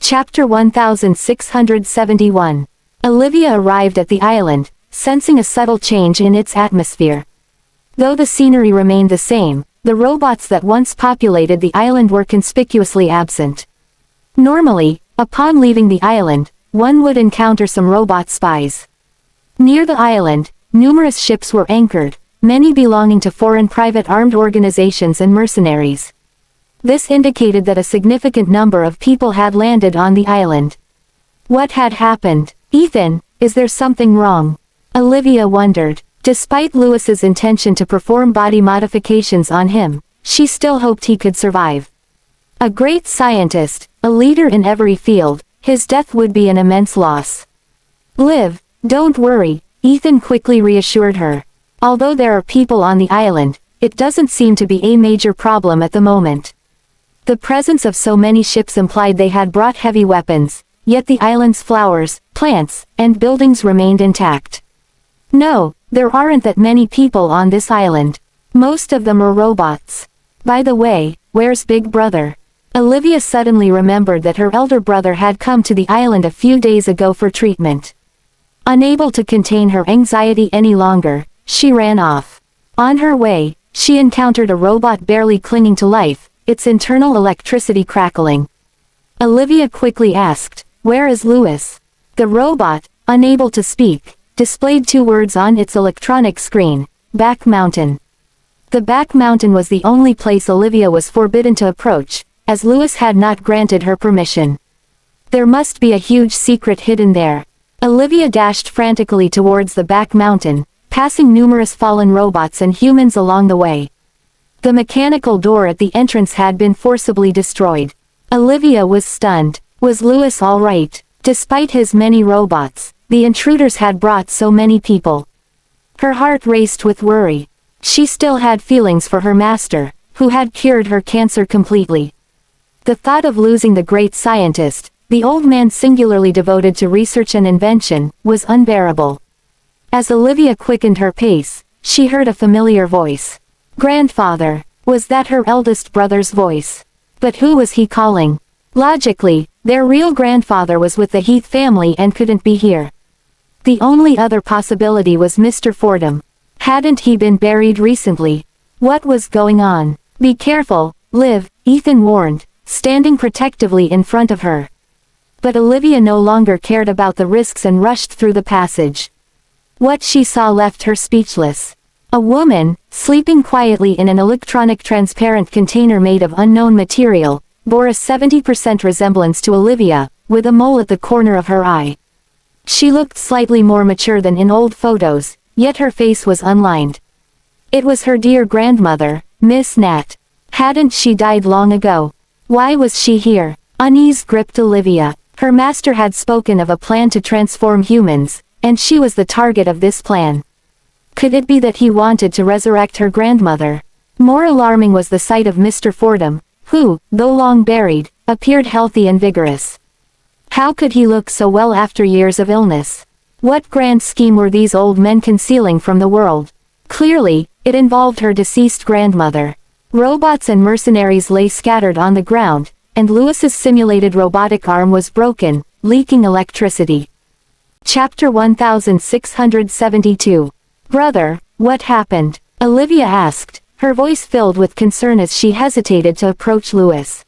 Chapter 1671. Olivia arrived at the island, sensing a subtle change in its atmosphere. Though the scenery remained the same, the robots that once populated the island were conspicuously absent. Normally, upon leaving the island, one would encounter some robot spies. Near the island, numerous ships were anchored, many belonging to foreign private armed organizations and mercenaries. This indicated that a significant number of people had landed on the island. What had happened? Ethan, is there something wrong? Olivia wondered. Despite Lewis's intention to perform body modifications on him, she still hoped he could survive. A great scientist, a leader in every field, his death would be an immense loss. Liv, don't worry, Ethan quickly reassured her. Although there are people on the island, it doesn't seem to be a major problem at the moment. The presence of so many ships implied they had brought heavy weapons, yet the island's flowers, plants, and buildings remained intact. No, there aren't that many people on this island. Most of them are robots. By the way, where's Big Brother? Olivia suddenly remembered that her elder brother had come to the island a few days ago for treatment. Unable to contain her anxiety any longer, she ran off. On her way, she encountered a robot barely clinging to life, its internal electricity crackling. Olivia quickly asked, "Where is Lewis?" The robot, unable to speak, displayed two words on its electronic screen: Back Mountain. The Back Mountain was the only place Olivia was forbidden to approach, as Lewis had not granted her permission. There must be a huge secret hidden there. Olivia dashed frantically towards the Back Mountain, passing numerous fallen robots and humans along the way. The mechanical door at the entrance had been forcibly destroyed. Olivia was stunned. Was Lewis all right? Despite his many robots, the intruders had brought so many people. Her heart raced with worry. She still had feelings for her master, who had cured her cancer completely. The thought of losing the great scientist, the old man singularly devoted to research and invention, was unbearable. As Olivia quickened her pace, she heard a familiar voice. Grandfather. Was that her eldest brother's voice? But who was he calling? Logically, their real grandfather was with the Heath family and couldn't be here. The only other possibility was Mr. Fordham. Hadn't he been buried recently? What was going on? Be careful, Liv, Ethan warned, standing protectively in front of her. But Olivia no longer cared about the risks and rushed through the passage. What she saw left her speechless. A woman, sleeping quietly in an electronic transparent container made of unknown material, bore a 70% resemblance to Olivia, with a mole at the corner of her eye. She looked slightly more mature than in old photos, yet her face was unlined. It was her dear grandmother, Miss Nat. Hadn't she died long ago? Why was she here? Unease gripped Olivia. Her master had spoken of a plan to transform humans, and she was the target of this plan. Could it be that he wanted to resurrect her grandmother? More alarming was the sight of Mr. Fordham, who, though long buried, appeared healthy and vigorous. How could he look so well after years of illness? What grand scheme were these old men concealing from the world? Clearly, it involved her deceased grandmother. Robots and mercenaries lay scattered on the ground, and Lewis's simulated robotic arm was broken, leaking electricity. Chapter 1672. Brother, what happened? Olivia asked, her voice filled with concern as she hesitated to approach Lewis.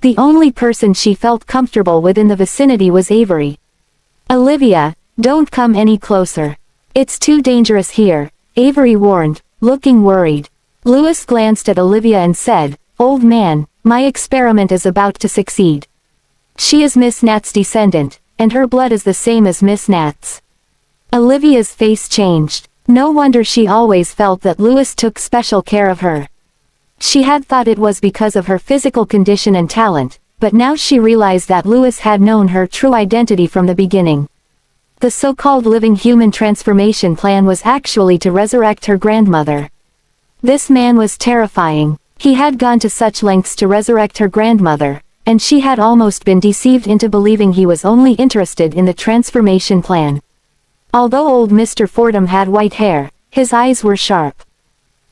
The only person she felt comfortable with in the vicinity was Avery. Olivia, don't come any closer. It's too dangerous here, Avery warned, looking worried. Lewis glanced at Olivia and said, Old man, my experiment is about to succeed. She is Miss Nat's descendant, and her blood is the same as Miss Nat's. Olivia's face changed. No wonder she always felt that Lewis took special care of her. She had thought it was because of her physical condition and talent, but now she realized that Lewis had known her true identity from the beginning. The so-called living human transformation plan was actually to resurrect her grandmother. This man was terrifying. He had gone to such lengths to resurrect her grandmother, and she had almost been deceived into believing he was only interested in the transformation plan. Although old Mr. Fordham had white hair, his eyes were sharp.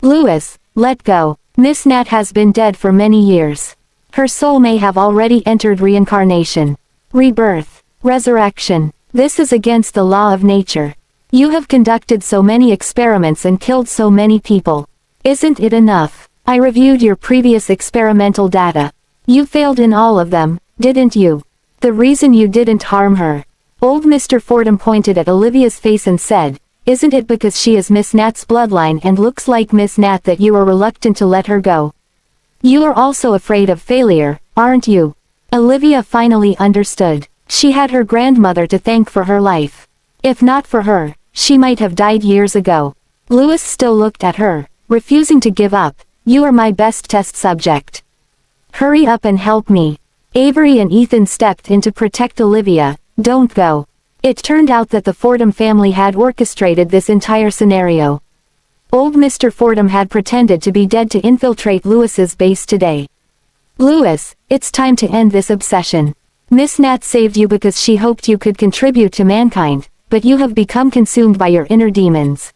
Lewis, let go. Miss Nat has been dead for many years. Her soul may have already entered reincarnation. Rebirth. Resurrection. This is against the law of nature. You have conducted so many experiments and killed so many people. Isn't it enough? I reviewed your previous experimental data. You failed in all of them, didn't you? The reason you didn't harm her. Old Mr. Fordham pointed at Olivia's face and said, isn't it because she is Miss Nat's bloodline and looks like Miss Nat that you are reluctant to let her go? You are also afraid of failure, aren't you? Olivia finally understood. She had her grandmother to thank for her life. If not for her, she might have died years ago. Lewis still looked at her, refusing to give up. You are my best test subject. Hurry up and help me. Avery and Ethan stepped in to protect Olivia. Don't go. It turned out that the Fordham family had orchestrated this entire scenario. Old Mr. Fordham had pretended to be dead to infiltrate Lewis's base today. Lewis, it's time to end this obsession. Miss Nat saved you because she hoped you could contribute to mankind, but you have become consumed by your inner demons.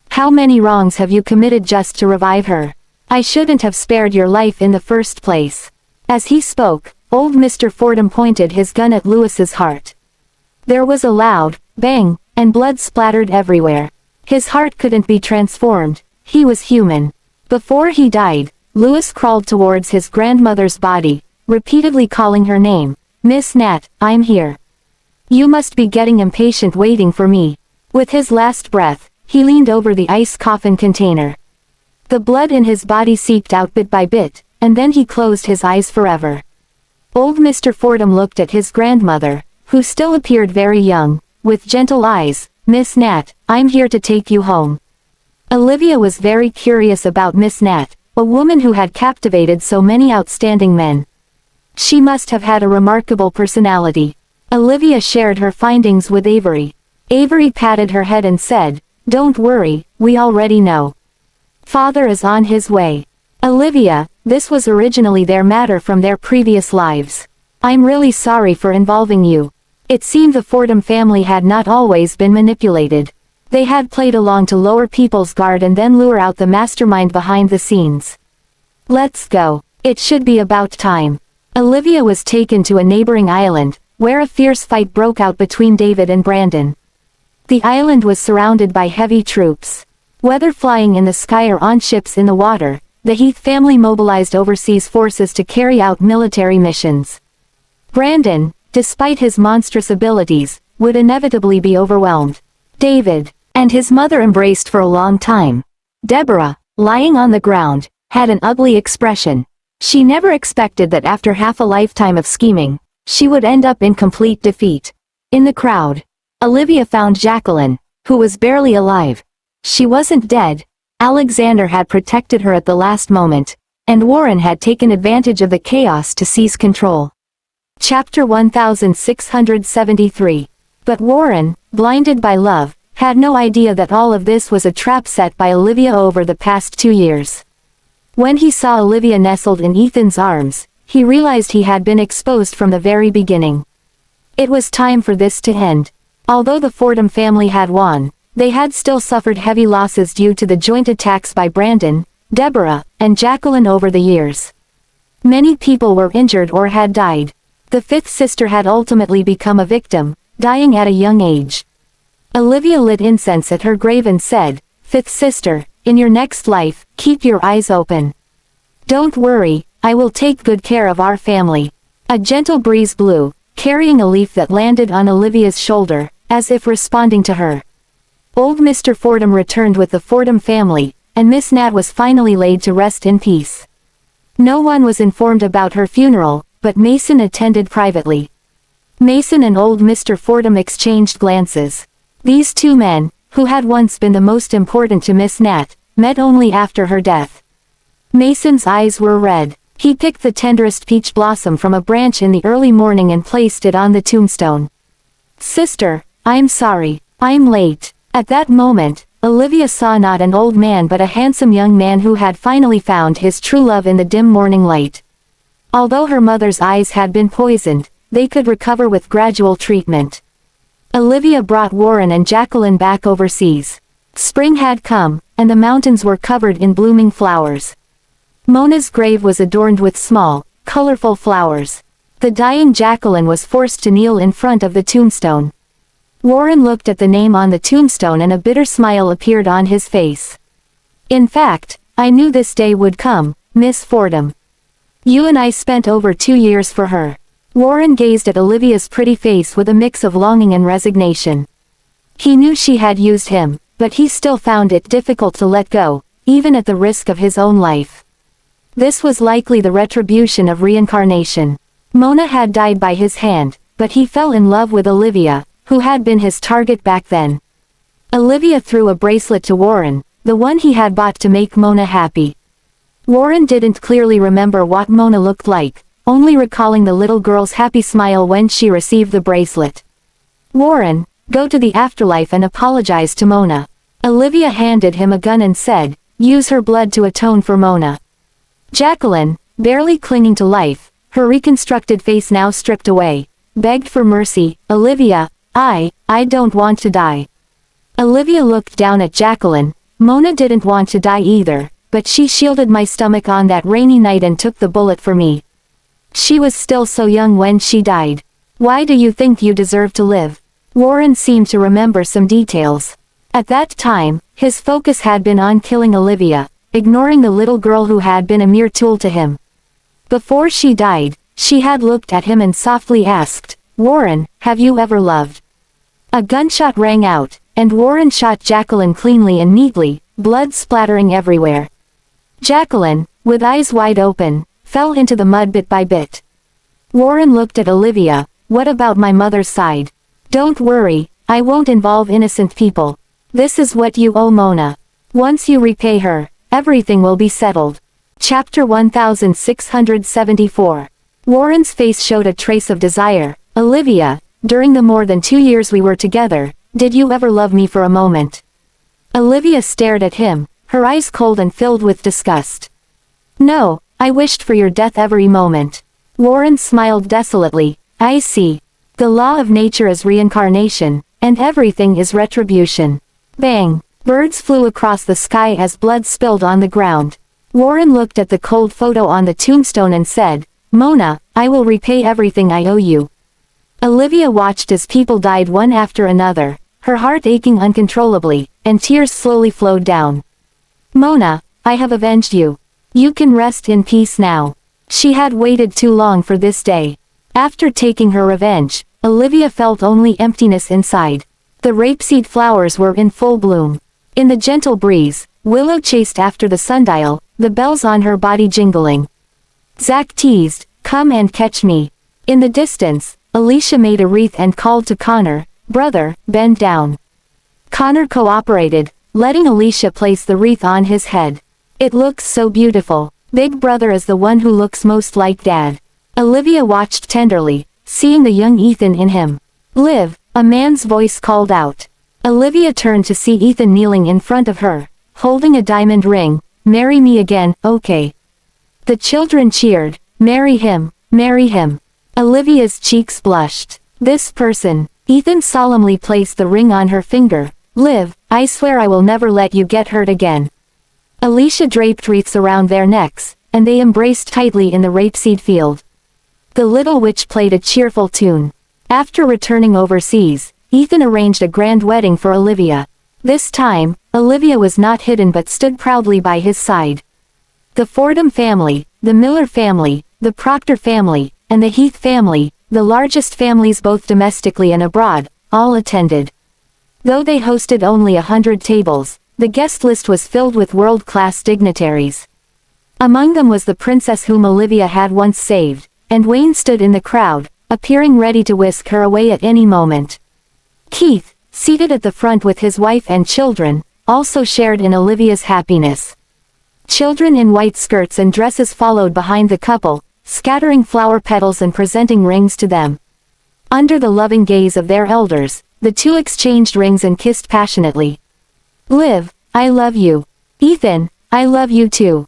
How many wrongs have you committed just to revive her? I shouldn't have spared your life in the first place. As he spoke, old Mr. Fordham pointed his gun at Lewis's heart. There was a loud bang, and blood splattered everywhere. His heart couldn't be transformed, he was human. Before he died, Lewis crawled towards his grandmother's body, repeatedly calling her name. Miss Nat, I'm here. You must be getting impatient waiting for me. With his last breath, he leaned over the ice coffin container. The blood in his body seeped out bit by bit, and then he closed his eyes forever. Old Mr. Fordham looked at his grandmother, who still appeared very young, with gentle eyes. Miss Nat, I'm here to take you home. Olivia was very curious about Miss Nat, a woman who had captivated so many outstanding men. She must have had a remarkable personality. Olivia shared her findings with Avery. Avery patted her head and said, don't worry, we already know. Father is on his way. Olivia, this was originally their matter from their previous lives. I'm really sorry for involving you. It seemed the Fordham family had not always been manipulated. They had played along to lower people's guard and then lure out the mastermind behind the scenes. Let's go. It should be about time. Olivia was taken to a neighboring island, where a fierce fight broke out between David and Brandon. The island was surrounded by heavy troops. Whether flying in the sky or on ships in the water, the Heath family mobilized overseas forces to carry out military missions. Brandon, despite his monstrous abilities, would inevitably be overwhelmed. David and his mother embraced for a long time. Deborah, lying on the ground, had an ugly expression. She never expected that after half a lifetime of scheming, she would end up in complete defeat. In the crowd, Olivia found Jacqueline, who was barely alive. She wasn't dead. Alexander had protected her at the last moment, and Warren had taken advantage of the chaos to seize control. Chapter 1673. But Warren, blinded by love, had no idea that all of this was a trap set by Olivia over the past 2 years. When he saw Olivia nestled in Ethan's arms, he realized he had been exposed from the very beginning. It was time for this to end. Although the Fordham family had won, they had still suffered heavy losses due to the joint attacks by Brandon, Deborah, and Jacqueline over the years. Many people were injured or had died. The fifth sister had ultimately become a victim, dying at a young age. Olivia lit incense at her grave and said, "Fifth sister, in your next life, keep your eyes open. Don't worry, I will take good care of our family." A gentle breeze blew, carrying a leaf that landed on Olivia's shoulder, as if responding to her. Old Mr. Fordham returned with the Fordham family, and Miss Nat was finally laid to rest in peace. No one was informed about her funeral, but Mason attended privately. Mason and old Mr. Fordham exchanged glances. These two men, who had once been the most important to Miss Nat, met only after her death. Mason's eyes were red. He picked the tenderest peach blossom from a branch in the early morning and placed it on the tombstone. "Sister, I'm sorry, I'm late." At that moment, Olivia saw not an old man but a handsome young man who had finally found his true love in the dim morning light. Although her mother's eyes had been poisoned, they could recover with gradual treatment. Olivia brought Warren and Jacqueline back overseas. Spring had come, and the mountains were covered in blooming flowers. Mona's grave was adorned with small, colorful flowers. The dying Jacqueline was forced to kneel in front of the tombstone. Warren looked at the name on the tombstone and a bitter smile appeared on his face. In fact, I knew this day would come, Miss Fordham. You and I spent over 2 years for her. Warren gazed at Olivia's pretty face with a mix of longing and resignation. He knew she had used him, but he still found it difficult to let go, even at the risk of his own life. This was likely the retribution of reincarnation. Mona had died by his hand, but he fell in love with Olivia, who had been his target back then. Olivia threw a bracelet to Warren, the one he had bought to make Mona happy. Warren didn't clearly remember what Mona looked like, only recalling the little girl's happy smile when she received the bracelet. Warren, go to the afterlife and apologize to Mona. Olivia handed him a gun and said, use her blood to atone for Mona. Jacqueline, barely clinging to life, her reconstructed face now stripped away, begged for mercy. Olivia, I don't want to die. Olivia looked down at Jacqueline. Mona didn't want to die either, but she shielded my stomach on that rainy night and took the bullet for me. She was still so young when she died. Why do you think you deserve to live? Warren seemed to remember some details. At that time, his focus had been on killing Olivia, ignoring the little girl who had been a mere tool to him. Before she died, she had looked at him and softly asked, Warren, have you ever loved? A gunshot rang out, and Warren shot Jacqueline cleanly and neatly, blood splattering everywhere. Jacqueline, with eyes wide open, fell into the mud bit by bit. Warren looked at Olivia. What about my mother's side? Don't worry, I won't involve innocent people. This is what you owe Mona. Once you repay her, everything will be settled. Chapter 1674. Warren's face showed a trace of desire. Olivia, during the more than 2 years we were together, did you ever love me for a moment? Olivia stared at him, her eyes cold and filled with disgust. No, I wished for your death every moment. Warren smiled desolately. I see. The law of nature is reincarnation, and everything is retribution. Bang! Birds flew across the sky as blood spilled on the ground. Warren looked at the cold photo on the tombstone and said, Mona, I will repay everything I owe you. Olivia watched as people died one after another, her heart aching uncontrollably, and tears slowly flowed down. Mona, I have avenged you. You can rest in peace now. She had waited too long for this day. After taking her revenge, Olivia felt only emptiness inside. The rapeseed flowers were in full bloom. In the gentle breeze, Willow chased after the sundial, the bells on her body jingling. Zack teased, come and catch me. In the distance, Alicia made a wreath and called to Connor, brother, bend down. Connor cooperated, letting Alicia place the wreath on his head. It looks so beautiful. Big brother is the one who looks most like dad. Olivia watched tenderly, seeing the young Ethan in him. Liv, a man's voice called out. Olivia turned to see Ethan kneeling in front of her, holding a diamond ring. Marry me again, okay. The children cheered, marry him, marry him. Olivia's cheeks blushed. This person. Ethan solemnly placed the ring on her finger. Liv, I swear I will never let you get hurt again. Alicia draped wreaths around their necks, and they embraced tightly in the rapeseed field. The little witch played a cheerful tune. After returning overseas, Ethan arranged a grand wedding for Olivia. This time, Olivia was not hidden but stood proudly by his side. The Fordham family, the Miller family, the Proctor family, and the Heath family, the largest families both domestically and abroad, all attended. Though they hosted only 100 tables, the guest list was filled with world-class dignitaries. Among them was the princess whom Olivia had once saved, and Wayne stood in the crowd, appearing ready to whisk her away at any moment. Keith, seated at the front with his wife and children, also shared in Olivia's happiness. Children in white skirts and dresses followed behind the couple, scattering flower petals and presenting rings to them. Under the loving gaze of their elders, the two exchanged rings and kissed passionately. Liv, I love you. Ethan, I love you too.